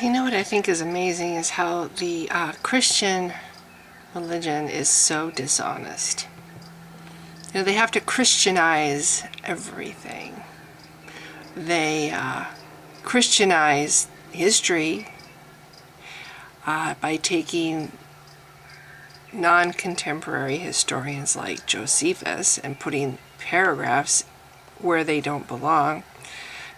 You know what I think is amazing is how the Christian religion is so dishonest. You know, they have to Christianize everything. They Christianize history by taking non-contemporary historians like Josephus and putting paragraphs where they don't belong,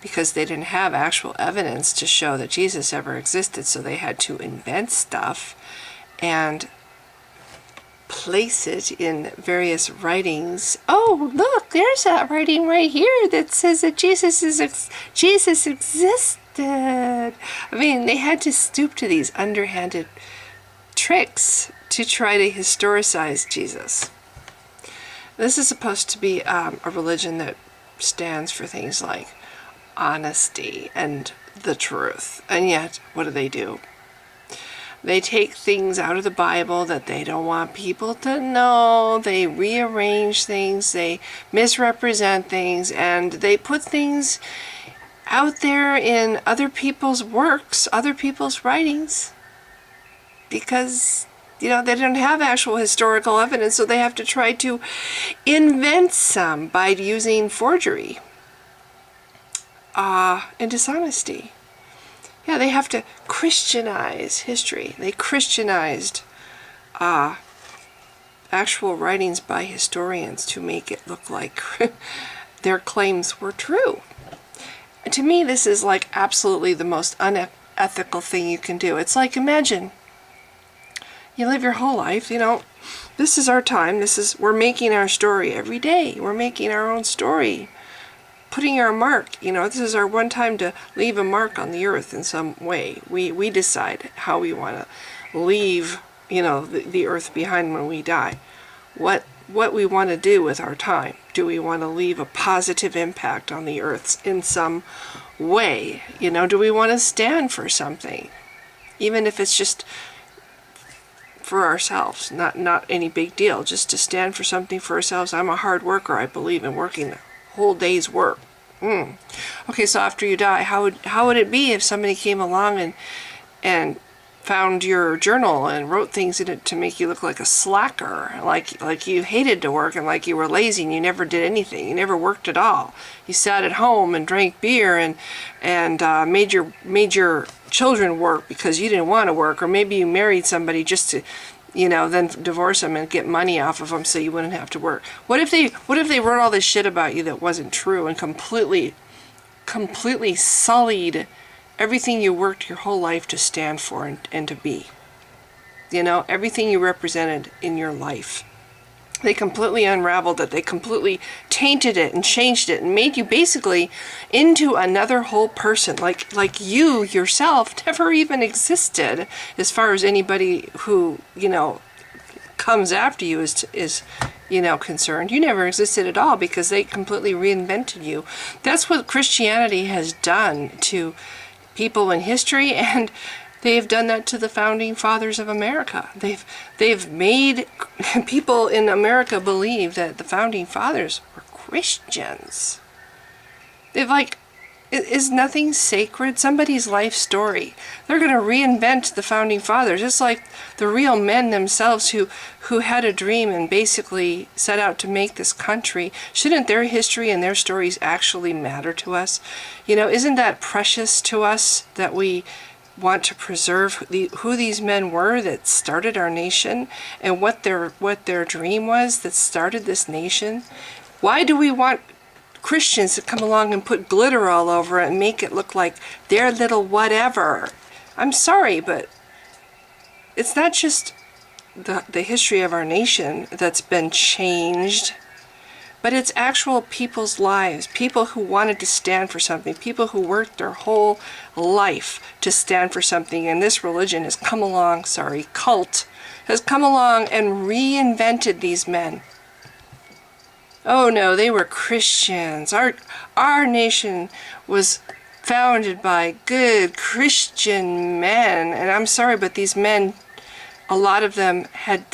because they didn't have actual evidence to show that Jesus ever existed, so they had to invent stuff and place it in various writings. Oh, look, there's that writing right here that says that Jesus existed. I mean, they had to stoop to these underhanded tricks to try to historicize Jesus. This is supposed to be a religion that stands for things like honesty and the truth. And yet, what do? They take things out of the Bible that they don't want people to know. They rearrange things, they misrepresent things, and they put things out there in other people's works, other people's writings, because, you know, they don't have actual historical evidence, so they have to try to invent some by using forgery and dishonesty. Yeah, they have to Christianize history. They Christianized actual writings by historians to make it look like their claims were true. And to me, this is like absolutely the most unethical thing you can do. It's like, imagine you live your whole life, you know, this is our time, we're making our story every day. We're making our own story, putting our mark. You know, this is our one time to leave a mark on the earth in some way. We decide how we want to leave, you know, the earth behind when we die. What we want to do with our time. Do we want to leave a positive impact on the earth in some way? You know, do we want to stand for something? Even if it's just for ourselves, not any big deal, just to stand for something for ourselves. I'm a hard worker. I believe in working whole day's work. Okay, so after you die, how would it be if somebody came along and found your journal and wrote things in it to make you look like a slacker, like you hated to work and like you were lazy and you never did anything, you never worked at all. You sat at home and drank beer and made your children work because you didn't want to work, or maybe you married somebody just to, you know, then divorce them and get money off of them so you wouldn't have to work. What if they wrote all this shit about you that wasn't true and completely sullied everything you worked your whole life to stand for and to be? You know, everything you represented in your life. They completely unraveled it. They completely tainted it and changed it and made you basically into another whole person. Like you yourself never even existed, as far as anybody who, you know, comes after you is you know, concerned. You never existed at all because they completely reinvented you. That's what Christianity has done to people in history, and they've done that to the founding fathers of America. They've made people in America believe that the founding fathers were Christians. They've like, is nothing sacred? Somebody's life story. They're going to reinvent the founding fathers. It's like the real men themselves who had a dream and basically set out to make this country. Shouldn't their history and their stories actually matter to us? You know, isn't that precious to us that we want to preserve who these men were that started our nation and what their dream was that started this nation? Why do we want Christians to come along and put glitter all over it and make it look like their little whatever? I'm sorry, but it's not just the history of our nation that's been changed, but it's actual people's lives, people who wanted to stand for something, people who worked their whole life to stand for something, and this religion has come along, cult, has come along and reinvented these men. Oh no, they were Christians. Our nation was founded by good Christian men, and I'm sorry, but these men, a lot of them had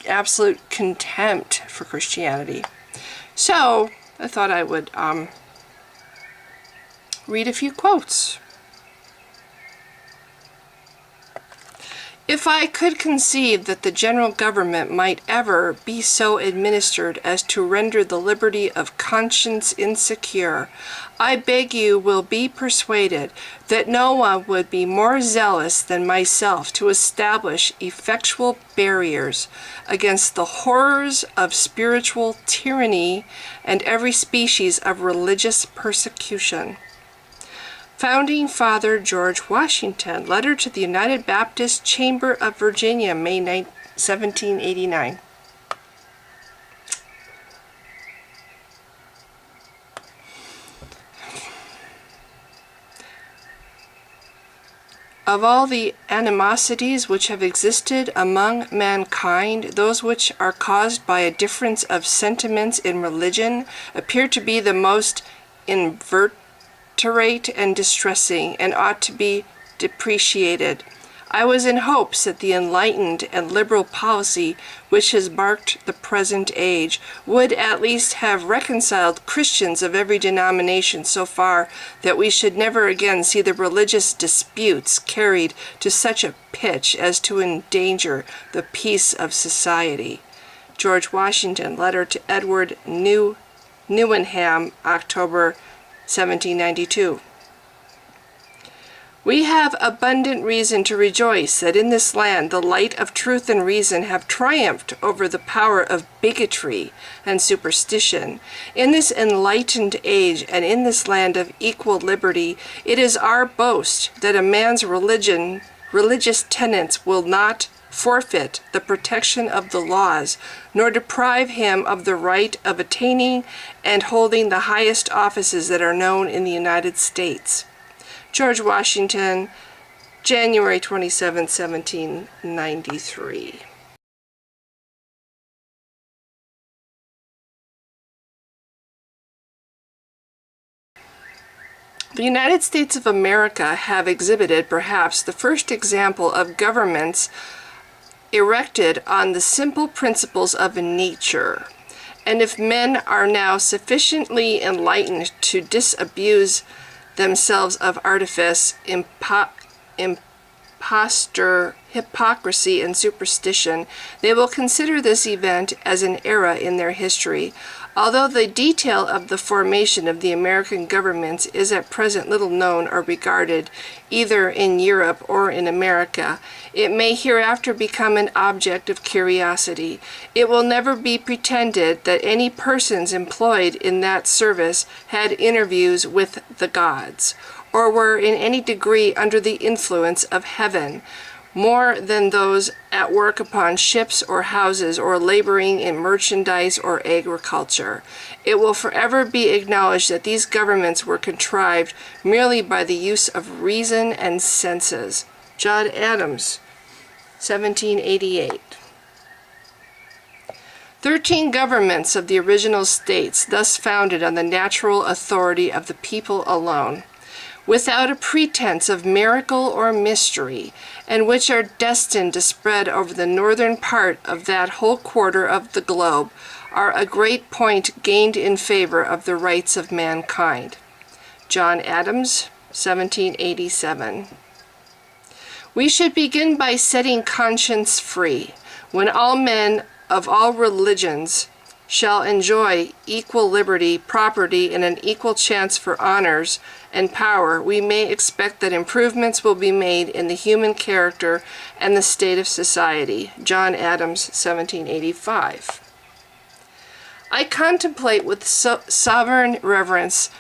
absolute contempt for Christianity. So I thought I would read a few quotes. If I could conceive that the general government might ever be so administered as to render the liberty of conscience insecure, I beg you will be persuaded that no one would be more zealous than myself to establish effectual barriers against the horrors of spiritual tyranny and every species of religious persecution. Founding Father George Washington, letter to the United Baptist Chamber of Virginia, May 9, 1789. Of all the animosities which have existed among mankind, those which are caused by a difference of sentiments in religion appear to be the most invertebrate and distressing, and ought to be depreciated. I was in hopes that the enlightened and liberal policy which has marked the present age would at least have reconciled Christians of every denomination so far that we should never again see the religious disputes carried to such a pitch as to endanger the peace of society. George Washington, letter to Edward Newenham, October 1792. We have abundant reason to rejoice that in this land the light of truth and reason have triumphed over the power of bigotry and superstition. In this enlightened age and in this land of equal liberty, it is our boast that a man's religious tenets will not forfeit the protection of the laws, nor deprive him of the right of attaining and holding the highest offices that are known in the United States. George Washington, January 27, 1793. The United States of America have exhibited perhaps the first example of governments erected on the simple principles of nature. And if men are now sufficiently enlightened to disabuse themselves of artifice, imposture, hypocrisy, and superstition, they will consider this event as an era in their history. Although the detail of the formation of the American governments is at present little known or regarded either in Europe or in America, it may hereafter become an object of curiosity. It will never be pretended that any persons employed in that service had interviews with the gods, or were in any degree under the influence of heaven, more than those at work upon ships or houses or laboring in merchandise or agriculture. It will forever be acknowledged that these governments were contrived merely by the use of reason and senses. John Adams, 1788. 13 governments of the original states, thus founded on the natural authority of the people alone, without a pretense of miracle or mystery, and which are destined to spread over the northern part of that whole quarter of the globe, are a great point gained in favor of the rights of mankind. John Adams, 1787. We should begin by setting conscience free. When all men of all religions shall enjoy equal liberty, property, and an equal chance for honors and power, we may expect that improvements will be made in the human character and the state of society. John Adams, 1785. I contemplate with sovereign reverence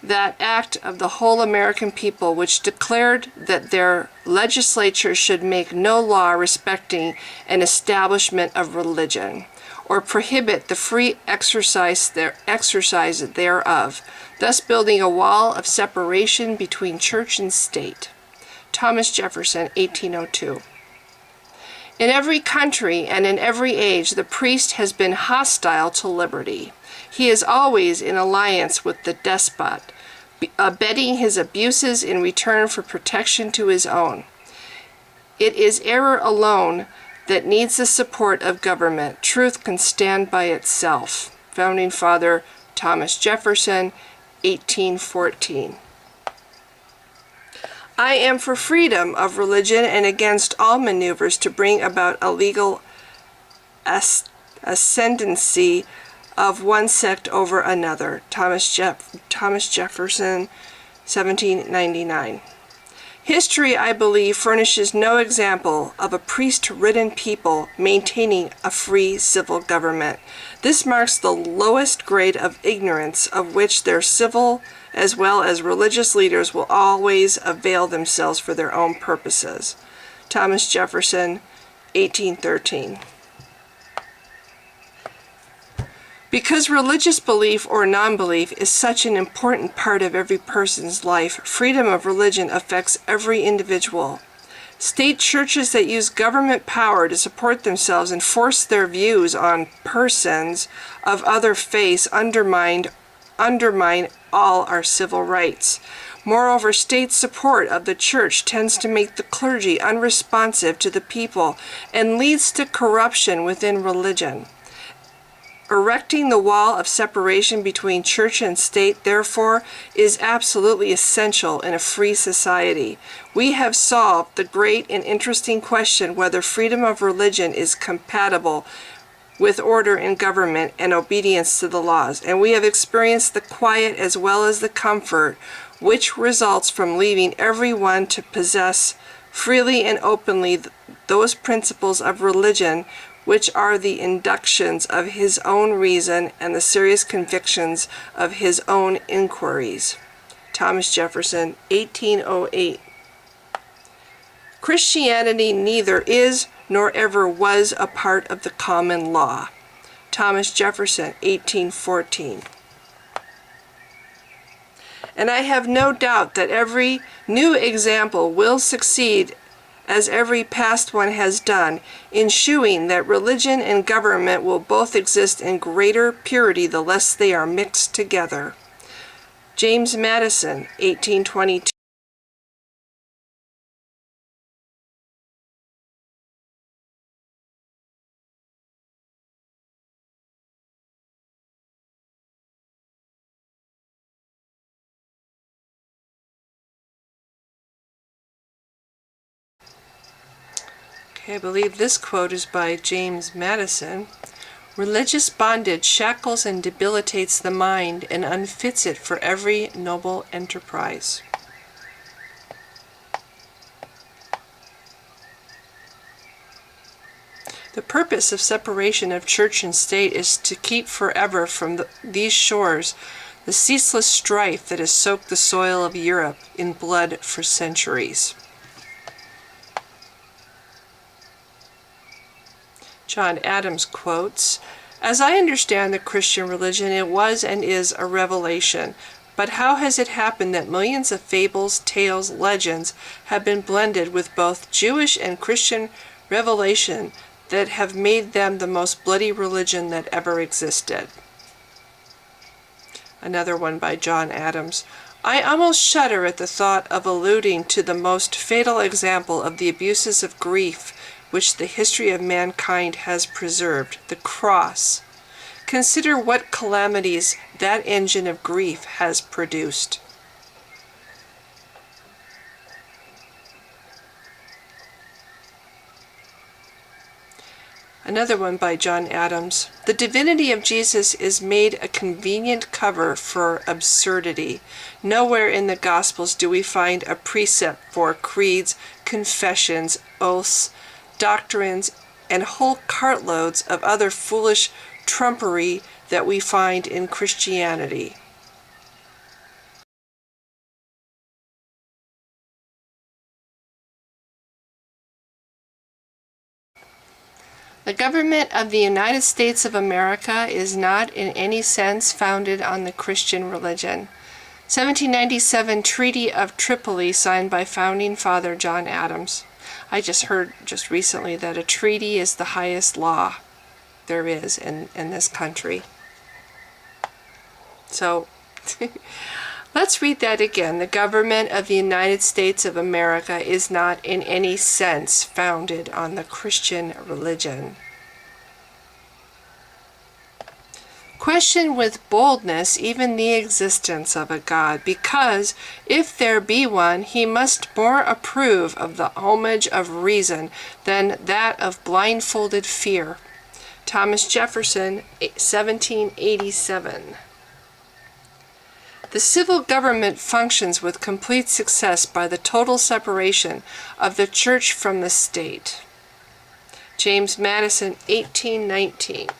that act of the whole American people which declared that their legislature should make no law respecting an establishment of religion, or prohibit the free exercise thereof, thus building a wall of separation between church and state. Thomas Jefferson, 1802. In every country and in every age, the priest has been hostile to liberty. He is always in alliance with the despot, abetting his abuses in return for protection to his own. It is error alone that needs the support of government. Truth can stand by itself. Founding Father Thomas Jefferson, 1814. I am for freedom of religion and against all maneuvers to bring about a legal ascendancy of one sect over another. Thomas Jefferson, 1799. History, I believe, furnishes no example of a priest-ridden people maintaining a free civil government. This marks the lowest grade of ignorance of which their civil as well as religious leaders will always avail themselves for their own purposes. Thomas Jefferson, 1813. Because religious belief or non-belief is such an important part of every person's life, freedom of religion affects every individual. State churches that use government power to support themselves and force their views on persons of other faiths undermine all our civil rights. Moreover, state support of the church tends to make the clergy unresponsive to the people and leads to corruption within religion. Erecting the wall of separation between church and state, therefore, is absolutely essential in a free society. We have solved the great and interesting question whether freedom of religion is compatible with order in government and obedience to the laws, and we have experienced the quiet as well as the comfort which results from leaving everyone to possess freely and openly those principles of religion which are the inductions of his own reason and the serious convictions of his own inquiries. Thomas Jefferson, 1808. Christianity neither is nor ever was a part of the common law. Thomas Jefferson, 1814. And I have no doubt that every new example will succeed as every past one has done, ensuring that religion and government will both exist in greater purity the less they are mixed together. James Madison, 1822. Okay, I believe this quote is by James Madison. Religious bondage shackles and debilitates the mind and unfits it for every noble enterprise. The purpose of separation of church and state is to keep forever from these shores the ceaseless strife that has soaked the soil of Europe in blood for centuries. John Adams quotes, "As I understand the Christian religion, it was and is a revelation. But how has it happened that millions of fables, tales, legends have been blended with both Jewish and Christian revelation that have made them the most bloody religion that ever existed?" Another one by John Adams. "I almost shudder at the thought of alluding to the most fatal example of the abuses of grief which the history of mankind has preserved, the cross. Consider what calamities that engine of grief has produced." Another one by John Adams. "The divinity of Jesus is made a convenient cover for absurdity. Nowhere in the Gospels do we find a precept for creeds, confessions, oaths, doctrines, and whole cartloads of other foolish trumpery that we find in Christianity." The government of the United States of America is not in any sense founded on the Christian religion. 1797 Treaty of Tripoli signed by founding father John Adams. I just heard just recently that a treaty is the highest law there is in this country. So, let's read that again. The government of the United States of America is not in any sense founded on the Christian religion. Question with boldness even the existence of a God, because if there be one, he must more approve of the homage of reason than that of blindfolded fear. Thomas Jefferson, 1787. The civil government functions with complete success by the total separation of the church from the state. James Madison, 1819.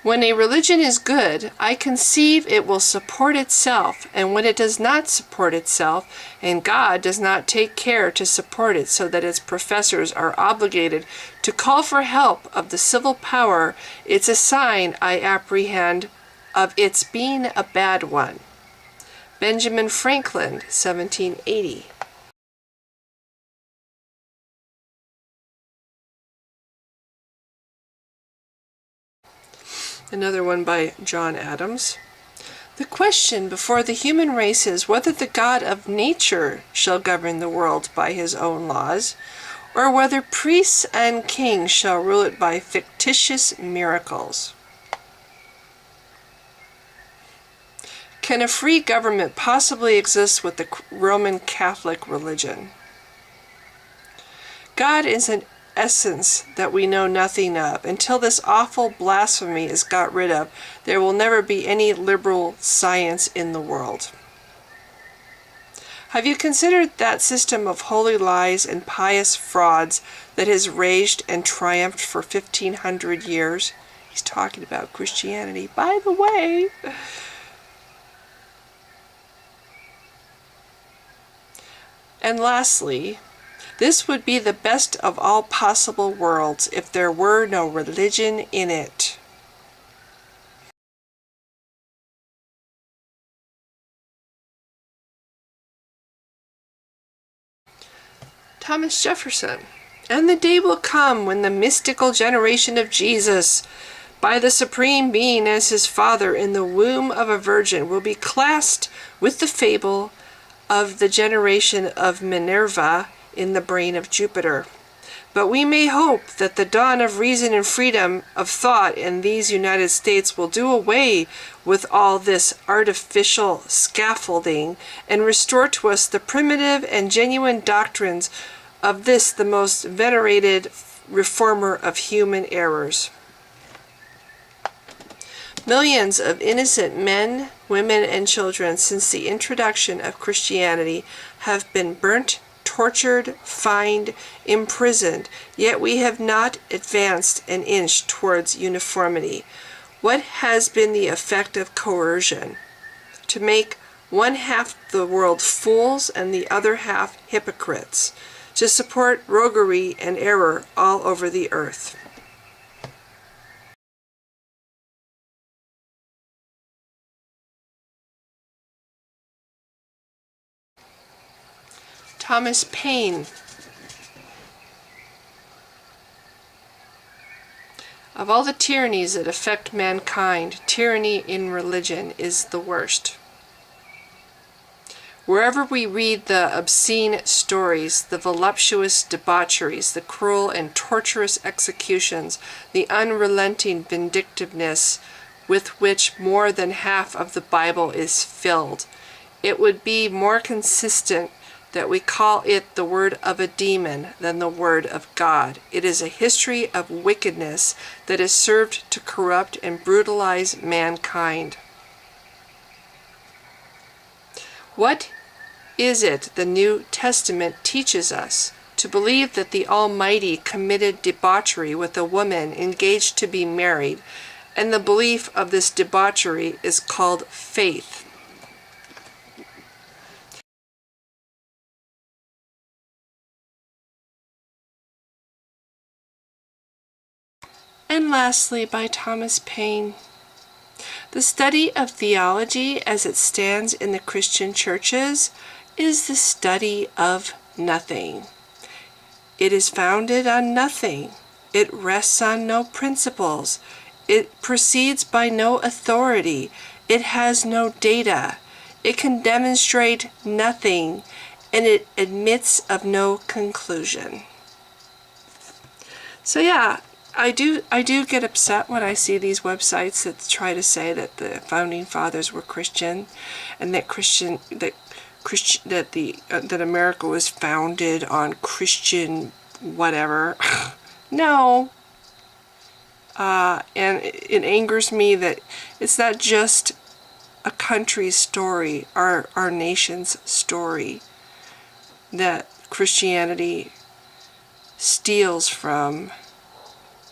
When a religion is good, I conceive it will support itself, and when it does not support itself, and God does not take care to support it so that its professors are obligated to call for help of the civil power, it's a sign, I apprehend, of its being a bad one. Benjamin Franklin, 1780. Another one by John Adams. The question before the human race is whether the God of nature shall govern the world by his own laws, or whether priests and kings shall rule it by fictitious miracles. Can a free government possibly exist with the Roman Catholic religion? God is an essence that we know nothing of. Until this awful blasphemy is got rid of, there will never be any liberal science in the world. Have you considered that system of holy lies and pious frauds that has raged and triumphed for 1,500 years? He's talking about Christianity, by the way. And lastly, this would be the best of all possible worlds if there were no religion in it. Thomas Jefferson. And the day will come when the mystical generation of Jesus, by the Supreme Being as his Father in the womb of a virgin, will be classed with the fable of the generation of Minerva in the brain of Jupiter. But we may hope that the dawn of reason and freedom of thought in these United States will do away with all this artificial scaffolding and restore to us the primitive and genuine doctrines of this, the most venerated reformer of human errors. Millions of innocent men, women, and children since the introduction of Christianity have been burnt, tortured, fined, imprisoned, yet we have not advanced an inch towards uniformity. What has been the effect of coercion? To make one half the world fools and the other half hypocrites, to support roguery and error all over the earth. Thomas Paine. Of all the tyrannies that affect mankind, tyranny in religion is the worst. Wherever we read the obscene stories, the voluptuous debaucheries, the cruel and torturous executions, the unrelenting vindictiveness with which more than half of the Bible is filled, it would be more consistent that we call it the word of a demon than the word of God. It is a history of wickedness that has served to corrupt and brutalize mankind. What is it the New Testament teaches us? To believe that the Almighty committed debauchery with a woman engaged to be married, and the belief of this debauchery is called faith. And lastly, by Thomas Paine. The study of theology as it stands in the Christian churches is the study of nothing. It is founded on nothing. It rests on no principles. It proceeds by no authority. It has no data. It can demonstrate nothing, and it admits of no conclusion. So yeah, I do get upset when I see these websites that try to say that the founding fathers were Christian, and that that America was founded on Christian whatever. No. And it angers me that it's not just a country's story, our nation's story, that Christianity steals from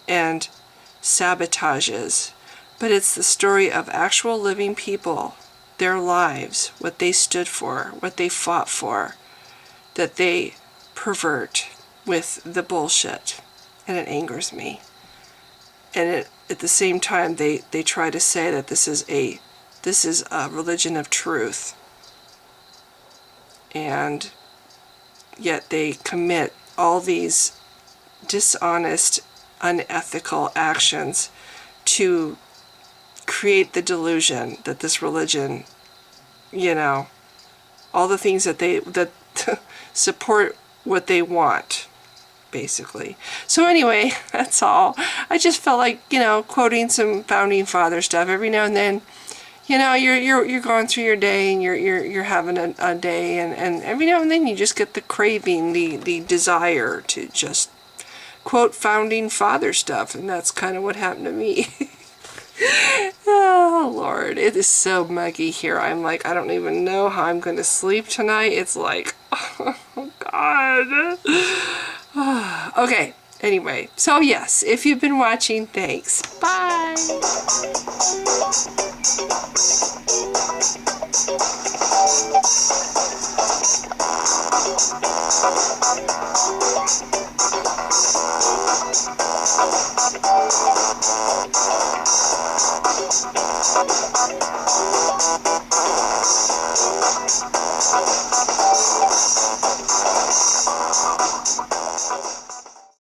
and sabotages, but it's the story of actual living people, their lives, what they stood for, what they fought for, that they pervert with the bullshit, and it angers me. And at the same time, they try to say that this is a religion of truth, and yet they commit all these dishonest, unethical actions to create the delusion that this religion, all the things that support what they want, basically. So anyway, that's all. I just felt like, quoting some founding father stuff every now and then. You're going through your day, and you're having a day, and every now and then you just get the craving, the desire to just quote founding father stuff, and that's kind of what happened to me. Oh Lord, it is so muggy here. I'm like, I don't even know how I'm going to sleep tonight. It's like, oh God. Okay, anyway, so yes, if you've been watching, thanks. Bye. Thank you.